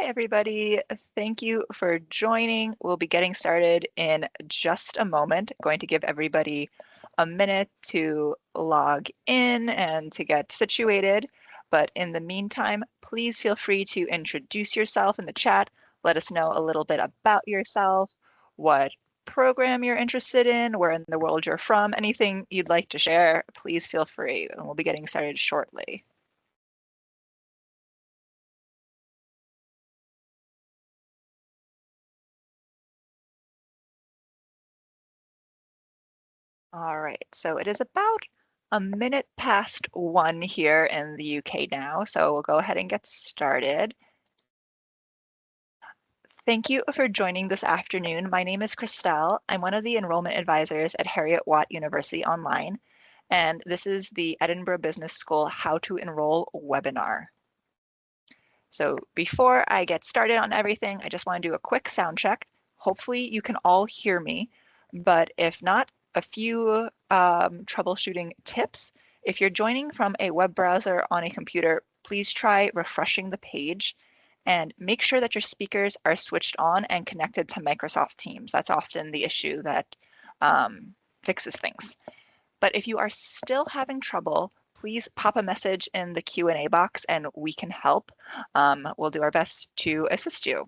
Hi, everybody. Thank you for joining. We'll be getting started in just a moment. Going to give everybody a minute to log in and to get situated. But in the meantime, please feel free to introduce yourself in the chat. Let us know a little bit about yourself, what program you're interested in, where in the world you're from, anything you'd like to share, please feel free. And we'll be getting started shortly. All right, so it is about a minute past 1 here in the UK now, so we'll go ahead and get started. Thank you for joining this afternoon. My name is Kristell. I'm one of the enrollment advisors at Heriot-Watt University Online, and this is the Edinburgh Business School How to Enroll webinar. So before I get started on everything, I just want to do a quick sound check. Hopefully you can all hear me, but if not, a few troubleshooting tips. If you're joining from a web browser on a computer, please try refreshing the page and make sure that your speakers are switched on and connected to Microsoft Teams. That's often the issue that fixes things. But if you are still having trouble, please pop a message in the Q&A box and we can help. We'll do our best to assist you.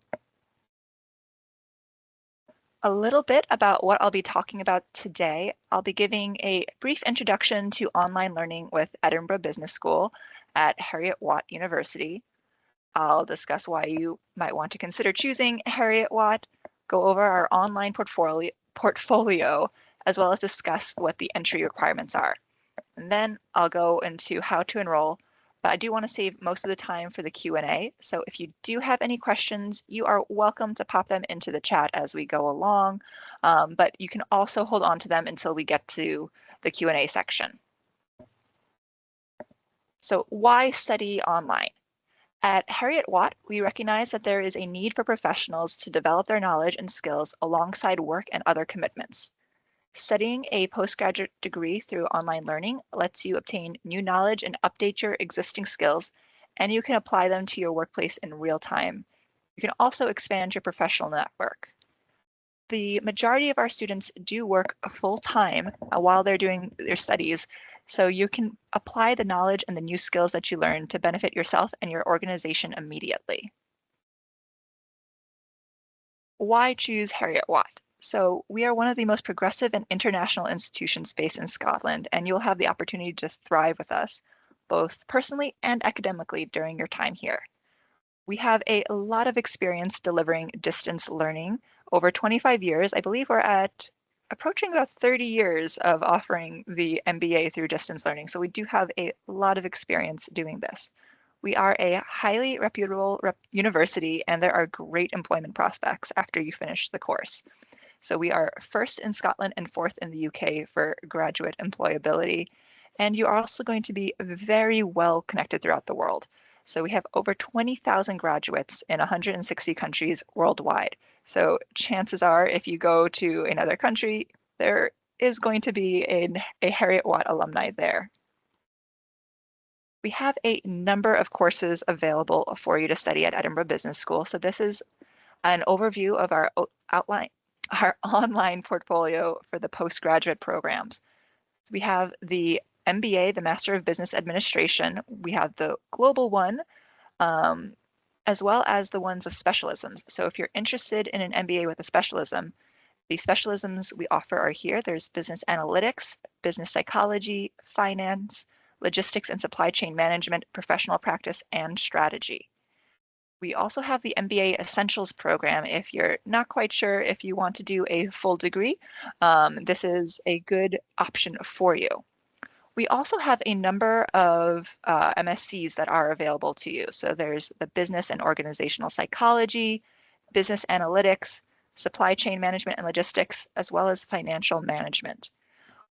A little bit about what I'll be talking about today. I'll be giving a brief introduction to online learning with Edinburgh Business School at Heriot-Watt University. I'll discuss why you might want to consider choosing Heriot-Watt, go over our online portfolio, as well as discuss what the entry requirements are. And then I'll go into how to enroll, but I do want to save most of the time for the Q&A. So if you do have any questions, you are welcome to pop them into the chat as we go along, but you can also hold on to them until we get to the Q&A section. So why study online? At Heriot-Watt, we recognize that there is a need for professionals to develop their knowledge and skills alongside work and other commitments. Studying a postgraduate degree through online learning lets you obtain new knowledge and update your existing skills, and you can apply them to your workplace in real time. You can also expand your professional network. The majority of our students do work full-time while they're doing their studies, so you can apply the knowledge and the new skills that you learn to benefit yourself and your organization immediately. Why choose Heriot-Watt? So we are one of the most progressive and international institutions based in Scotland, and you'll have the opportunity to thrive with us, both personally and academically during your time here. We have a lot of experience delivering distance learning. Over 25 years, I believe we're at approaching about 30 years of offering the MBA through distance learning. So we do have a lot of experience doing this. We are a highly reputable university, and there are great employment prospects after you finish the course. So we are first in Scotland and fourth in the UK for graduate employability. And you are also going to be very well connected throughout the world. So we have over 20,000 graduates in 160 countries worldwide. So chances are, if you go to another country, there is going to be a Heriot-Watt alumni there. We have a number of courses available for you to study at Edinburgh Business School. So this is an overview of our online portfolio for the postgraduate programs. We have the MBA, the Master of Business Administration. We have the global one, as well as the ones of specialisms. So if you're interested in an MBA with a specialism, the specialisms we offer are here. There's business analytics, business psychology, finance, logistics and supply chain management, professional practice, and strategy. We also have the MBA Essentials program. If you're not quite sure if you want to do a full degree, this is a good option for you. We also have a number of MSCs that are available to you. So there's the business and organizational psychology, business analytics, supply chain management and logistics, as well as financial management.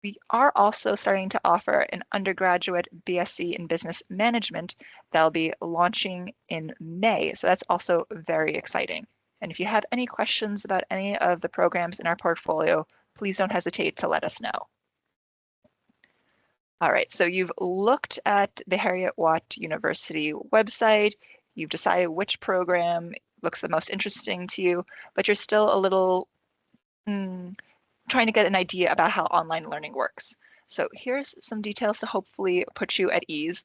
We are also starting to offer an undergraduate BSc in business management that'll be launching in May. So that's also very exciting. And if you have any questions about any of the programs in our portfolio, please don't hesitate to let us know. All right, so you've looked at the Heriot-Watt University website. You've decided which program looks the most interesting to you, but you're still a little trying to get an idea about how online learning works. So here's some details to hopefully put you at ease.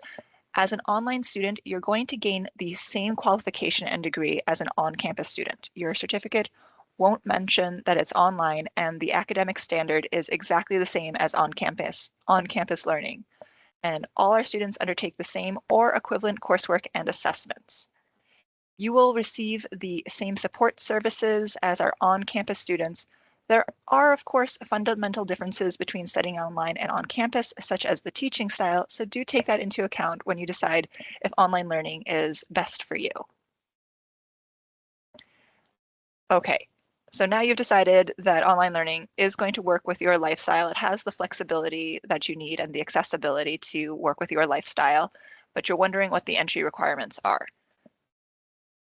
As an online student, you're going to gain the same qualification and degree as an on-campus student. Your certificate won't mention that it's online, and the academic standard is exactly the same as on-campus learning. And all our students undertake the same or equivalent coursework and assessments. You will receive the same support services as our on-campus students. There are, of course, fundamental differences between studying online and on campus, such as the teaching style, so do take that into account when you decide if online learning is best for you. Okay, so now you've decided that online learning is going to work with your lifestyle. It has the flexibility that you need and the accessibility to work with your lifestyle, but you're wondering what the entry requirements are.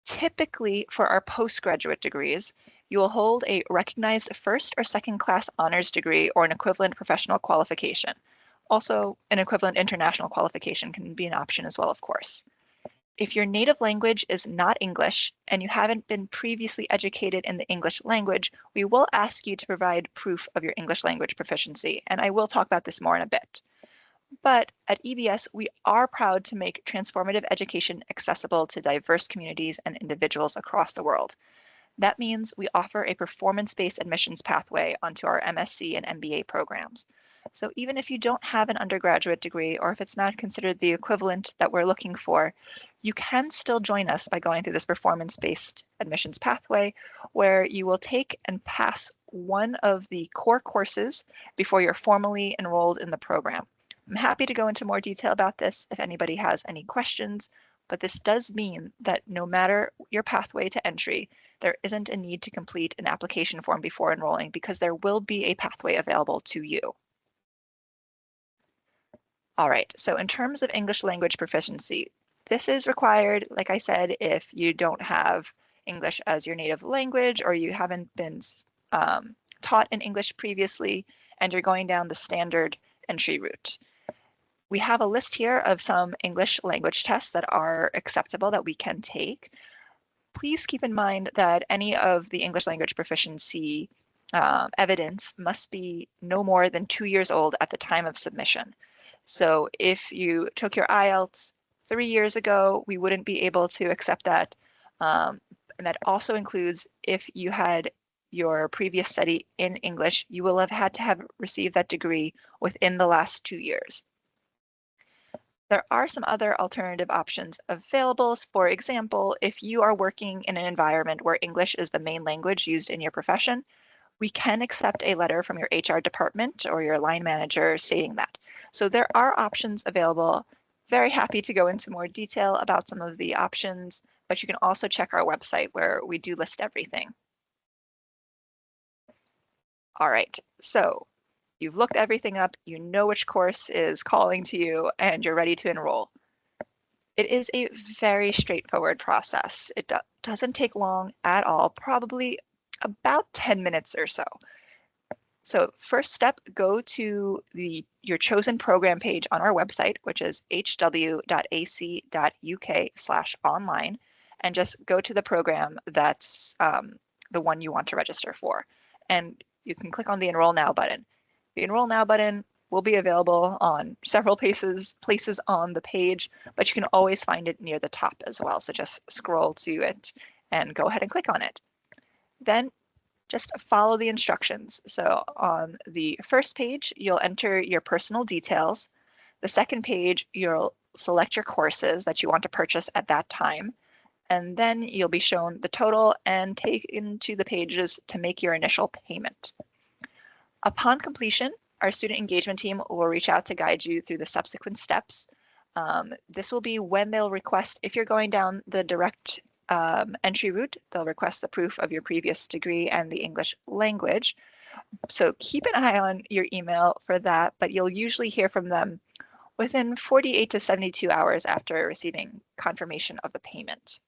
Typically, for our postgraduate degrees, you will hold a recognized first or second class honors degree or an equivalent professional qualification. Also, an equivalent international qualification can be an option as well, of course. If your native language is not English and you haven't been previously educated in the English language, we will ask you to provide proof of your English language proficiency, and I will talk about this more in a bit. But at EBS, we are proud to make transformative education accessible to diverse communities and individuals across the world. That means we offer a performance-based admissions pathway onto our MSc and MBA programs. So even if you don't have an undergraduate degree, or if it's not considered the equivalent that we're looking for, you can still join us by going through this performance-based admissions pathway, where you will take and pass one of the core courses before you're formally enrolled in the program. I'm happy to go into more detail about this if anybody has any questions, but this does mean that no matter your pathway to entry, there isn't a need to complete an application form before enrolling because there will be a pathway available to you. All right, so in terms of English language proficiency, this is required, like I said, if you don't have English as your native language or you haven't been taught in English previously and you're going down the standard entry route. We have a list here of some English language tests that are acceptable that we can take. Please keep in mind that any of the English language proficiency evidence must be no more than 2 years old at the time of submission. So if you took your IELTS 3 years ago, we wouldn't be able to accept that. And that also includes if you had your previous study in English, you will have had to have received that degree within the last 2 years. There are some other alternative options available. For example, if you are working in an environment where English is the main language used in your profession, we can accept a letter from your HR department or your line manager stating that. So there are options available. Very happy to go into more detail about some of the options, but you can also check our website where we do list everything. All right, so you've looked everything up, you know which course is calling to you, and you're ready to enroll. It is a very straightforward process. It doesn't take long at all, probably about 10 minutes or so. So first step, go to your chosen program page on our website, which is hw.ac.uk/online, and just go to the program that's the one you want to register for. And you can click on the Enroll Now button. The Enroll Now button will be available on several places on the page, but you can always find it near the top as well. So just scroll to it and go ahead and click on it. Then just follow the instructions. So on the first page, you'll enter your personal details. The second page, you'll select your courses that you want to purchase at that time. And then you'll be shown the total and taken to the pages to make your initial payment. Upon completion, our student engagement team will reach out to guide you through the subsequent steps. This will be when they'll request, if you're going down the direct entry route, they'll request the proof of your previous degree and the English language. So keep an eye on your email for that, but you'll usually hear from them within 48 to 72 hours after receiving confirmation of the payment.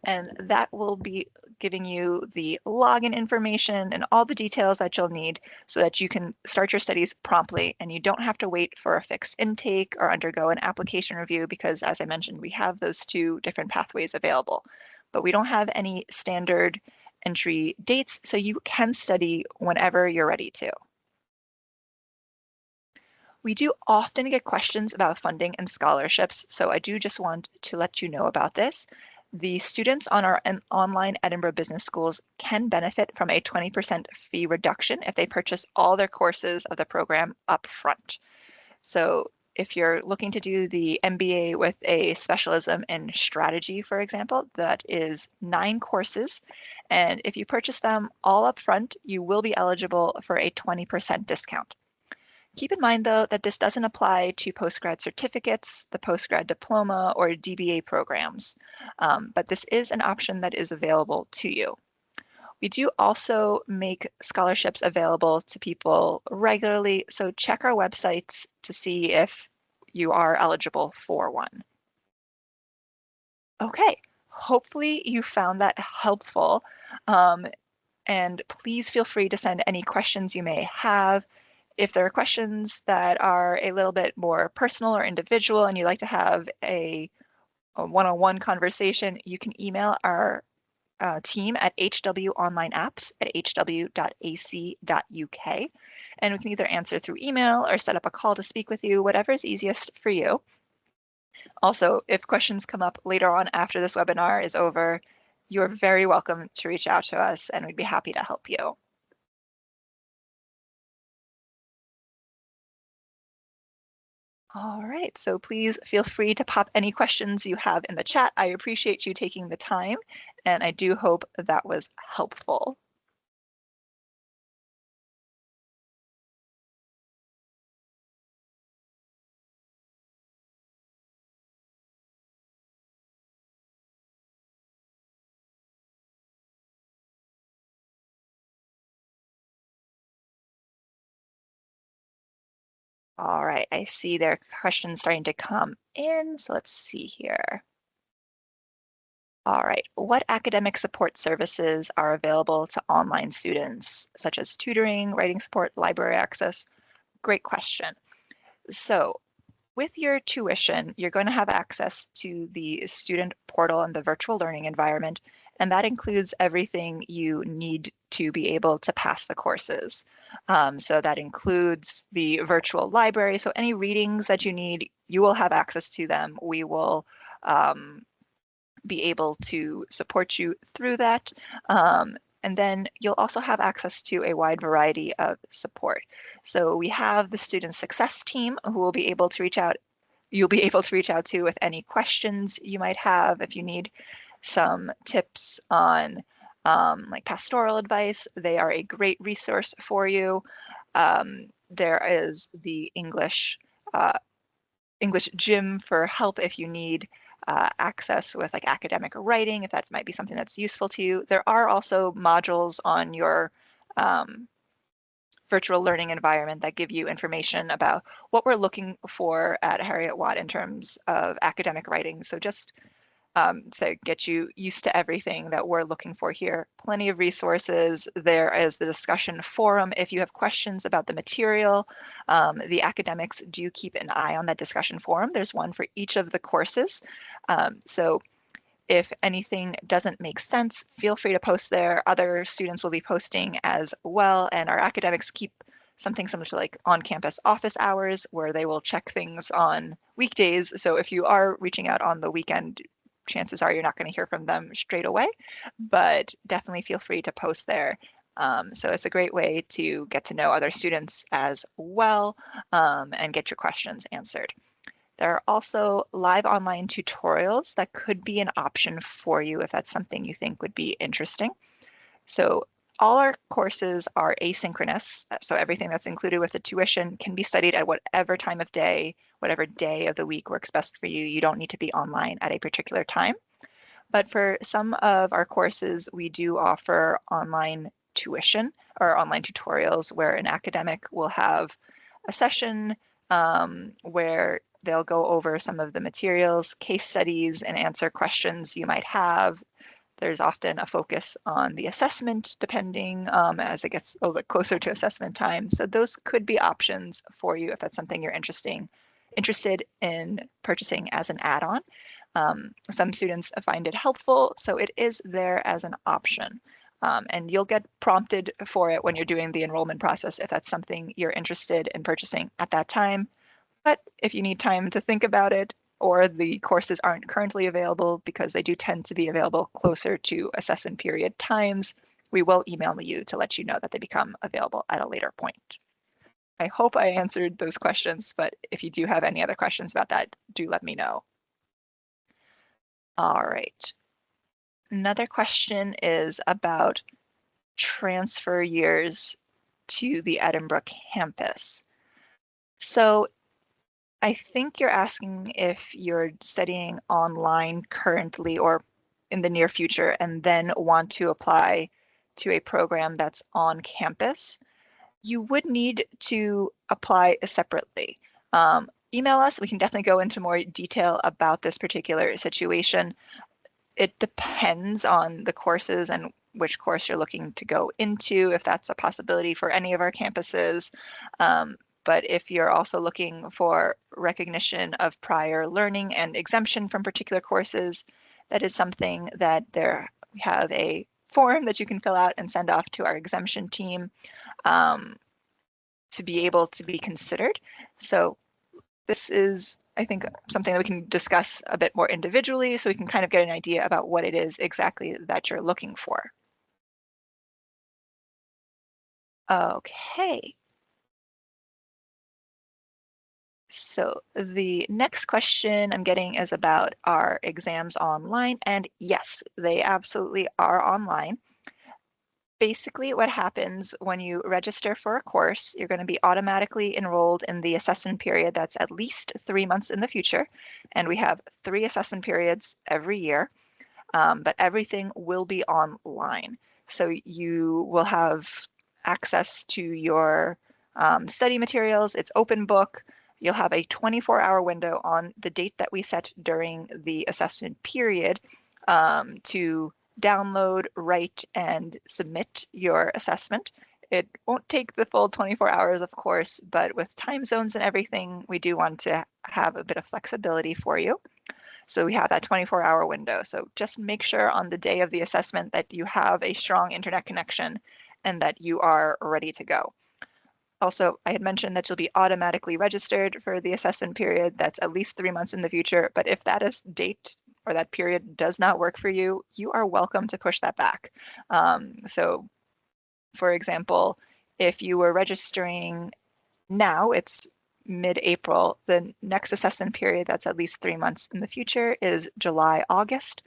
And that will be giving you the login information and all the details that you'll need so that you can start your studies promptly and you don't have to wait for a fixed intake or undergo an application review because, as I mentioned, we have those two different pathways available. But we don't have any standard entry dates, so you can study whenever you're ready to. We do often get questions about funding and scholarships, so I do just want to let you know about this. The students on our online Edinburgh Business Schools can benefit from a 20% fee reduction if they purchase all their courses of the program up front. So if you're looking to do the MBA with a specialism in strategy, for example, that is 9 courses. And if you purchase them all up front, you will be eligible for a 20% discount. Keep in mind, though, that this doesn't apply to postgrad certificates, the postgrad diploma, or DBA programs, but this is an option that is available to you. We do also make scholarships available to people regularly, so check our websites to see if you are eligible for one. Okay, hopefully you found that helpful, and please feel free to send any questions you may have. If there are questions that are a little bit more personal or individual and you'd like to have a one-on-one conversation, you can email our team at hwonlineapps@hw.ac.uk. And we can either answer through email or set up a call to speak with you, whatever is easiest for you. Also, if questions come up later on after this webinar is over, you're very welcome to reach out to us and we'd be happy to help you. All right, so please feel free to pop any questions you have in the chat. I appreciate you taking the time, and I do hope that was helpful. All right, I see there are questions starting to come in, so let's see here. All right, what academic support services are available to online students, such as tutoring, writing support, library access? Great question. So with your tuition, you're going to have access to the student portal and the virtual learning environment, and that includes everything you need to be able to pass the courses. So that includes the virtual library. So any readings that you need, you will have access to them. We will be able to support you through that. And then you'll also have access to a wide variety of support. So we have the student success team who will be able to reach out. You'll be able to reach out to with any questions you might have. If you need some tips on like pastoral advice, they are a great resource for you. There is the English gym for help if you need access with like academic writing, if that might be something that's useful to you. There are also modules on your virtual learning environment that give you information about what we're looking for at Heriot-Watt in terms of academic writing. So just to get you used to everything that we're looking for here. Plenty of resources. There is the discussion forum. If you have questions about the material, the academics do keep an eye on that discussion forum. There's one for each of the courses. So if anything doesn't make sense, feel free to post there. Other students will be posting as well, and our academics keep something similar to like on-campus office hours where they will check things on weekdays. So if you are reaching out on the weekend, chances are you're not going to hear from them straight away, but definitely feel free to post there. So it's a great way to get to know other students as well and get your questions answered. There are also live online tutorials that could be an option for you if that's something you think would be interesting. So all our courses are asynchronous, so everything that's included with the tuition can be studied at whatever time of day, whatever day of the week works best for you. You don't need to be online at a particular time. But for some of our courses, we do offer online tuition or online tutorials where an academic will have a session where They'll go over some of the materials, case studies, and answer questions you might have. There's often a focus on the assessment depending as it gets a little bit closer to assessment time. So those could be options for you if that's something you're interested in purchasing as an add-on. Some students find it helpful, so it is there as an option. And you'll get prompted for it when you're doing the enrollment process if that's something you're interested in purchasing at that time. But if you need time to think about it, or the courses aren't currently available because they do tend to be available closer to assessment period times, we will email you to let you know that they become available at a later point. I hope I answered those questions, but if you do have any other questions about that, do let me know. All right. Another question is about transfer years to the Edinburgh campus. So I think you're asking if you're studying online currently or in the near future and then want to apply to a program that's on campus. You would need to apply separately. Email us. We can definitely go into more detail about this particular situation. It depends on the courses and which course you're looking to go into, if that's a possibility for any of our campuses. But if you're also looking for recognition of prior learning and exemption from particular courses, that is something that we have a form that you can fill out and send off to our exemption team to be able to be considered. So this is, I think, something that we can discuss a bit more individually so we can kind of get an idea about what it is exactly that you're looking for. Okay. So the next question I'm getting is about our exams online, and yes, they absolutely are online. Basically, what happens when you register for a course, you're going to be automatically enrolled in the assessment period that's at least 3 months in the future, and we have 3 assessment periods every year, but everything will be online. So you will have access to your study materials. It's open book. You'll have a 24-hour window on the date that we set during the assessment period to download, write, and submit your assessment. It won't take the full 24 hours, of course, but with time zones and everything, we do want to have a bit of flexibility for you. So we have that 24-hour window. So just make sure on the day of the assessment that you have a strong internet connection and that you are ready to go. Also, I had mentioned that you'll be automatically registered for the assessment period that's at least 3 months in the future, but if that date or that period does not work for you, you are welcome to push that back. So for example, if you were registering now, it's mid-April, the next assessment period that's at least 3 months in the future is July, August.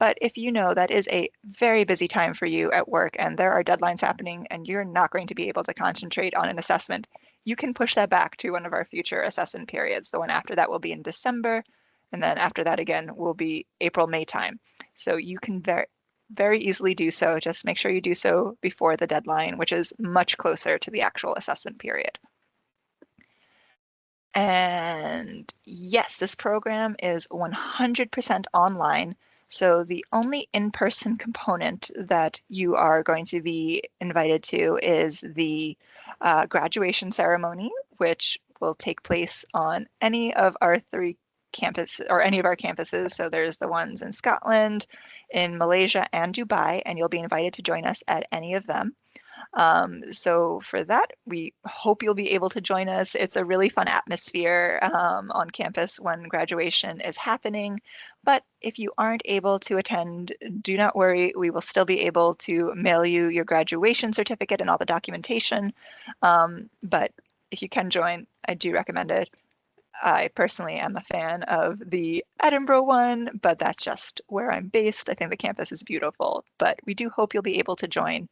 But if you know that is a very busy time for you at work and there are deadlines happening and you're not going to be able to concentrate on an assessment, you can push that back to one of our future assessment periods. The one after that will be in December, and then after that again will be April, May time. So you can very easily do so. Just make sure you do so before the deadline, which is much closer to the actual assessment period. And yes, this program is 100% online. So the only in-person component that you are going to be invited to is the graduation ceremony, which will take place on any of our 3 campuses or any of our campuses. So there's the ones in Scotland, in Malaysia, and Dubai, and you'll be invited to join us at any of them. So for that, we hope you'll be able to join us. It's a really fun atmosphere on campus when graduation is happening. But if you aren't able to attend, do not worry. We will still be able to mail you your graduation certificate and all the documentation. But if you can join, I do recommend it. I personally am a fan of the Edinburgh one, but that's just where I'm based. I think the campus is beautiful, but we do hope you'll be able to join.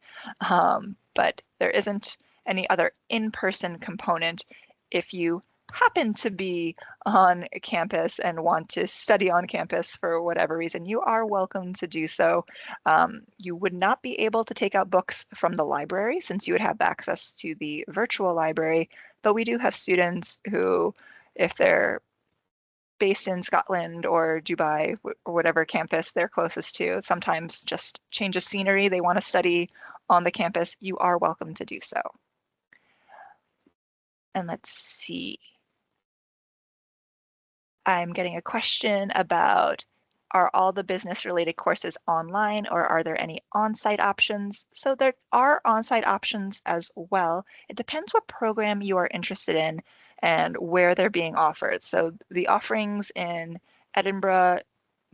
But there isn't any other in-person component. If you happen to be on campus and want to study on campus for whatever reason, you are welcome to do so. You would not be able to take out books from the library since you would have access to the virtual library, but we do have students who, if they're based in Scotland or Dubai or whatever campus they're closest to, sometimes just change of scenery, they want to study on the campus, you are welcome to do so. And let's see. I'm getting a question about, are all the business related courses online or are there any on-site options? So there are on-site options as well. It depends what program you are interested in and where they're being offered. So the offerings in Edinburgh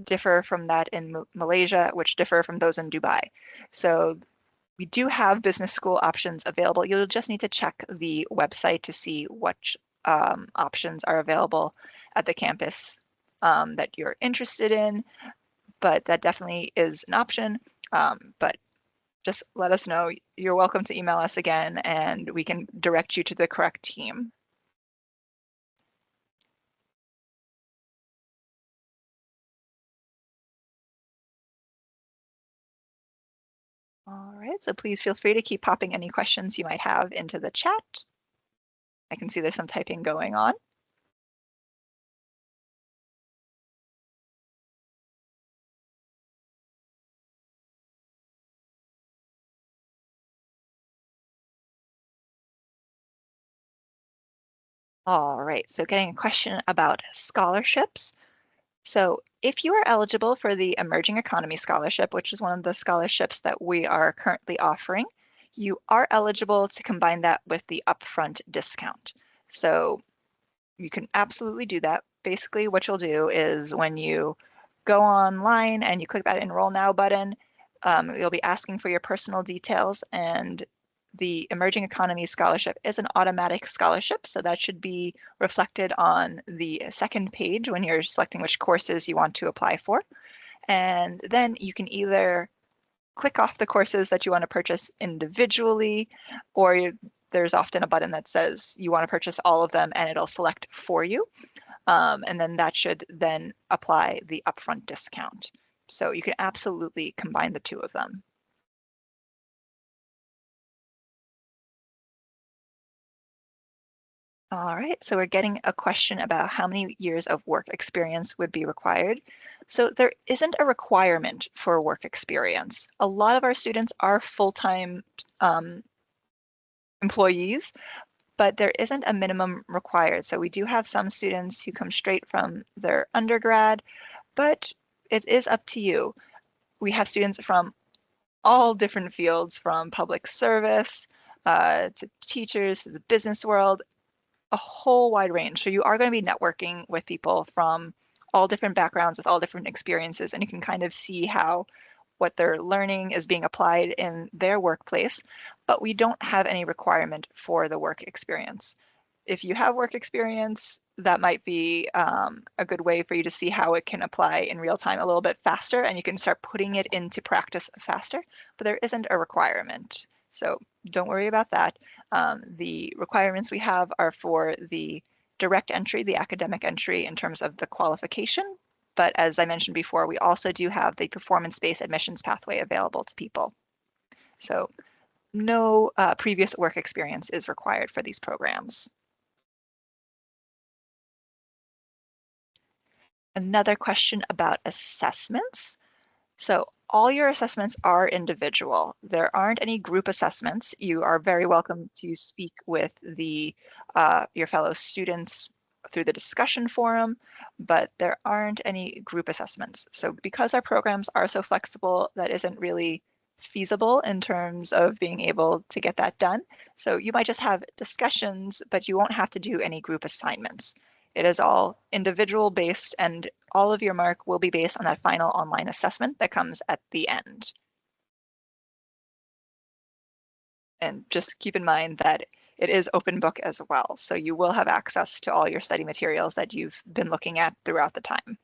differ from that in Malaysia, which differ from those in Dubai. So we do have business school options available. You'll just need to check the website to see which options are available at the campus that you're interested in, but that definitely is an option. But just let us know. You're welcome to email us again and we can direct you to the correct team. All right, so please feel free to keep popping any questions you might have into the chat. I can see there's some typing going on. All right, so getting a question about scholarships. So if you are eligible for the Emerging Economy Scholarship, which is one of the scholarships that we are currently offering, you are eligible to combine that with the upfront discount. So you can absolutely do that. Basically, what you'll do is when you go online and you click that Enroll Now button, you'll be asking for your personal details, and the Emerging Economy Scholarship is an automatic scholarship, so that should be reflected on the second page when you're selecting which courses you want to apply for. And then you can either click off the courses that you want to purchase individually, or there's often a button that says you want to purchase all of them and it'll select for you. And then that should then apply the upfront discount. So you can absolutely combine the two of them. All right, so we're getting a question about how many years of work experience would be required. So there isn't a requirement for work experience. A lot of our students are full-time employees, but there isn't a minimum required. So we do have some students who come straight from their undergrad, but it is up to you. We have students from all different fields, from public service to teachers to the business world, a whole wide range. So you are going to be networking with people from all different backgrounds with all different experiences, and you can kind of see how what they're learning is being applied in their workplace, but we don't have any requirement for the work experience. If you have work experience, that might be a good way for you to see how it can apply in real time a little bit faster, and you can start putting it into practice faster, but there isn't a requirement. So don't worry about that. The requirements we have are for the direct entry, the academic entry in terms of the qualification. But as I mentioned before, we also do have the performance-based admissions pathway available to people. So no previous work experience is required for these programs. Another question about assessments. So all your assessments are individual. There aren't any group assessments. You are very welcome to speak with your fellow students through the discussion forum, but there aren't any group assessments. So because our programs are so flexible, that isn't really feasible in terms of being able to get that done. So you might just have discussions, but you won't have to do any group assignments. It is all individual based, and all of your mark will be based on that final online assessment that comes at the end. And just keep in mind that it is open book as well. So you will have access to all your study materials that you've been looking at throughout the time.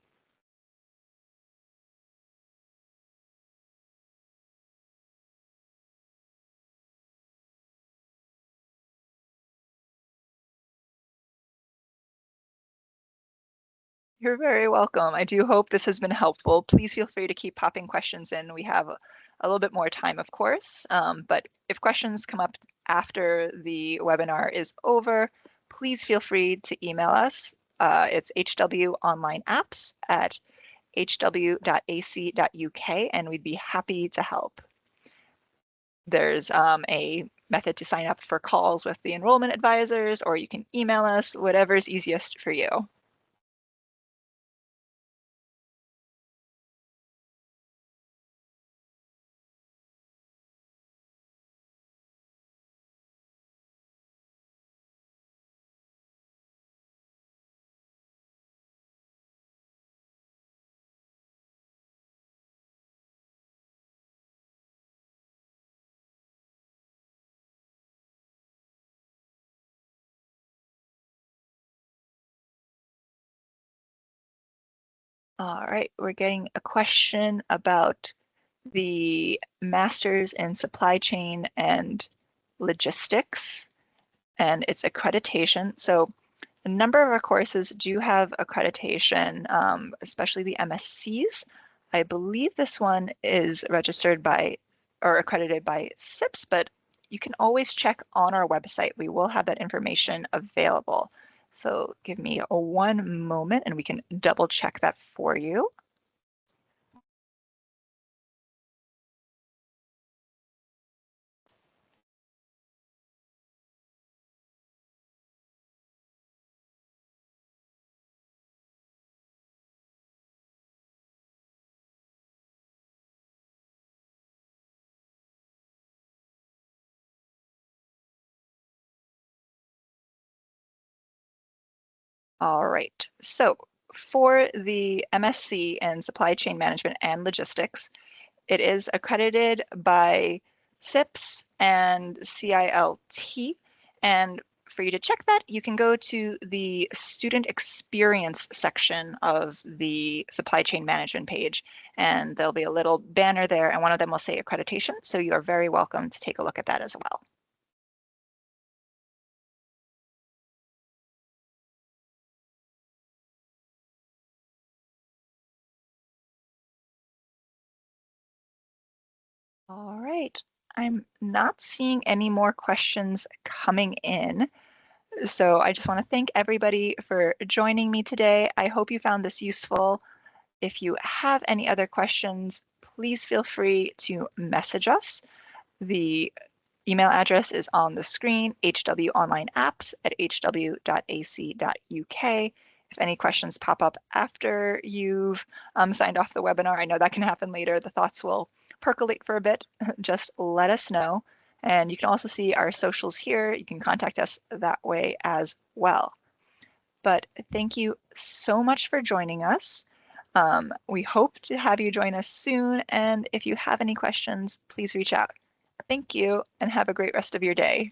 You're very welcome. I do hope this has been helpful. Please feel free to keep popping questions in. We have a little bit more time, of course, but if questions come up after the webinar is over, please feel free to email us. It's HW Online Apps at hw.ac.uk, and we'd be happy to help. There's a method to sign up for calls with the enrollment advisors, or you can email us, whatever's easiest for you. All right, we're getting a question about the Masters in Supply Chain and Logistics and its accreditation. So a number of our courses do have accreditation, especially the MSCs. I believe this one is registered by or accredited by SIPS, but you can always check on our website. We will have that information available. So give me one moment and we can double check that for you. All right, so for the MSc in Supply Chain Management and Logistics, it is accredited by SIPS and CILT. And for you to check that, you can go to the student experience section of the supply chain management page, and there'll be a little banner there, and one of them will say accreditation. So you are very welcome to take a look at that as well. All right, I'm not seeing any more questions coming in. So I just want to thank everybody for joining me today. I hope you found this useful. If you have any other questions, please feel free to message us. The email address is on the screen, hwonlineapps@hw.ac.uk. If any questions pop up after you've signed off the webinar, I know that can happen later. The thoughts will percolate for a bit. Just let us know. And you can also see our socials here. You can contact us that way as well. But thank you so much for joining us. We hope to have you join us soon. And if you have any questions, please reach out. Thank you and have a great rest of your day.